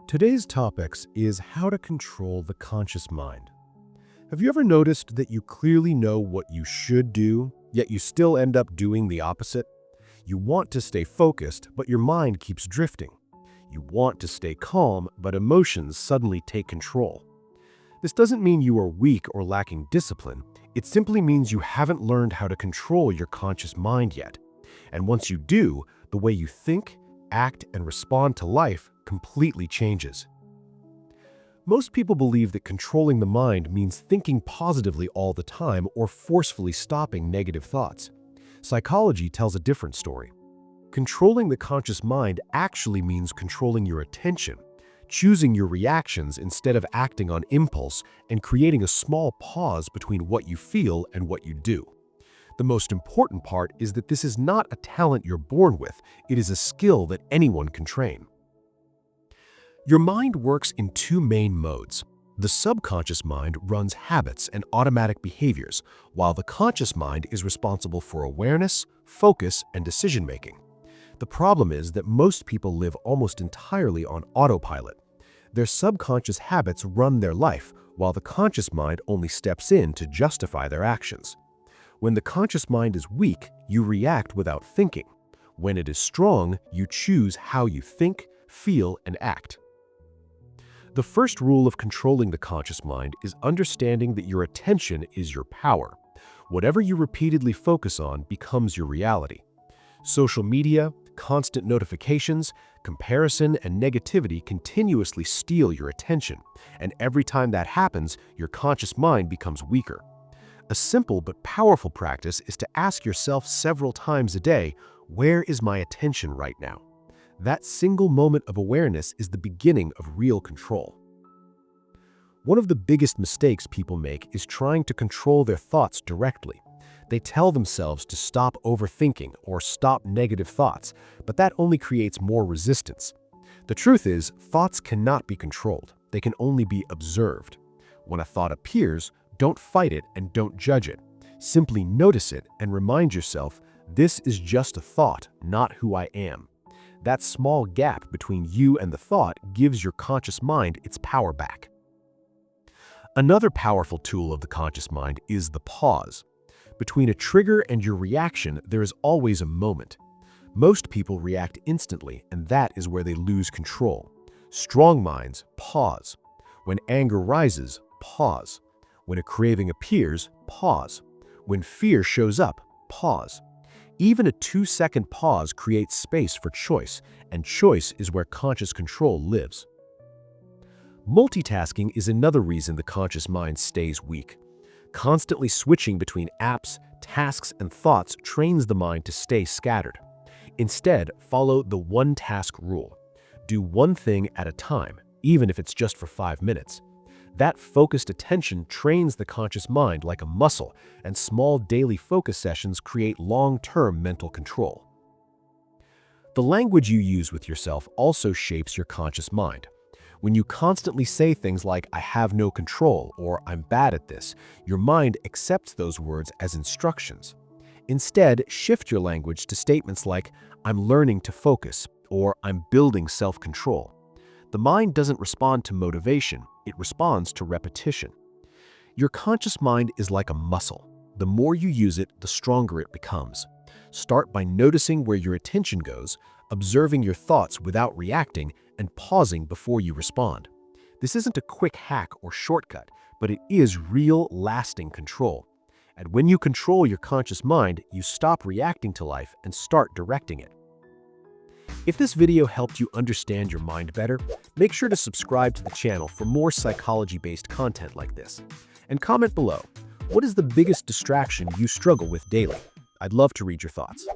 Today's topics is how to control the conscious mind. Have you ever noticed that you clearly know what you should do, yet you still end up doing the opposite? You want to stay focused, but your mind keeps drifting. You want to stay calm, but emotions suddenly take control. This doesn't mean you are weak or lacking discipline. It simply means you haven't learned how to control your conscious mind yet. And once you do, the way you think, act, and respond to life completely changes. Most people believe that controlling the mind means thinking positively all the time or forcefully stopping negative thoughts. Psychology tells a different story. Controlling the conscious mind actually means controlling your attention, choosing your reactions instead of acting on impulse, and creating a small pause between what you feel and what you do. The most important part is that this is not a talent you're born with, it is a skill that anyone can train. Your mind works in two main modes. The subconscious mind runs habits and automatic behaviors, while the conscious mind is responsible for awareness, focus, and decision-making. The problem is that most people live almost entirely on autopilot. Their subconscious habits run their life, while the conscious mind only steps in to justify their actions. When the conscious mind is weak, you react without thinking. When it is strong, you choose how you think, feel, and act. The first rule of controlling the conscious mind is understanding that your attention is your power. Whatever you repeatedly focus on becomes your reality. Social media, constant notifications, comparison, and negativity continuously steal your attention, and every time that happens, your conscious mind becomes weaker. A simple but powerful practice is to ask yourself several times a day, where is my attention right now? That single moment of awareness is the beginning of real control. One of the biggest mistakes people make is trying to control their thoughts directly. They tell themselves to stop overthinking or stop negative thoughts, but that only creates more resistance. The truth is, thoughts cannot be controlled. They can only be observed. When a thought appears, don't fight it and don't judge it. Simply notice it and remind yourself, this is just a thought, not who I am. That small gap between you and the thought gives your conscious mind its power back. Another powerful tool of the conscious mind is the pause. Between a trigger and your reaction, there is always a moment. Most people react instantly, and that is where they lose control. Strong minds pause. When anger rises, pause. When a craving appears, pause. When fear shows up, pause. Even a 2-second pause creates space for choice, and choice is where conscious control lives. Multitasking is another reason the conscious mind stays weak. Constantly switching between apps, tasks, and thoughts trains the mind to stay scattered. Instead, follow the one-task rule. Do one thing at a time, even if it's just for 5 minutes. That focused attention trains the conscious mind like a muscle, and small daily focus sessions create long-term mental control. The language you use with yourself also shapes your conscious mind. When you constantly say things like, I have no control, or I'm bad at this, your mind accepts those words as instructions. Instead, shift your language to statements like, I'm learning to focus, or I'm building self-control. The mind doesn't respond to motivation, it responds to repetition. Your conscious mind is like a muscle. The more you use it, the stronger it becomes. Start by noticing where your attention goes, observing your thoughts without reacting, and pausing before you respond. This isn't a quick hack or shortcut, but it is real, lasting control. And when you control your conscious mind, you stop reacting to life and start directing it. If this video helped you understand your mind better, make sure to subscribe to the channel for more psychology-based content like this. And comment below, what is the biggest distraction you struggle with daily? I'd love to read your thoughts.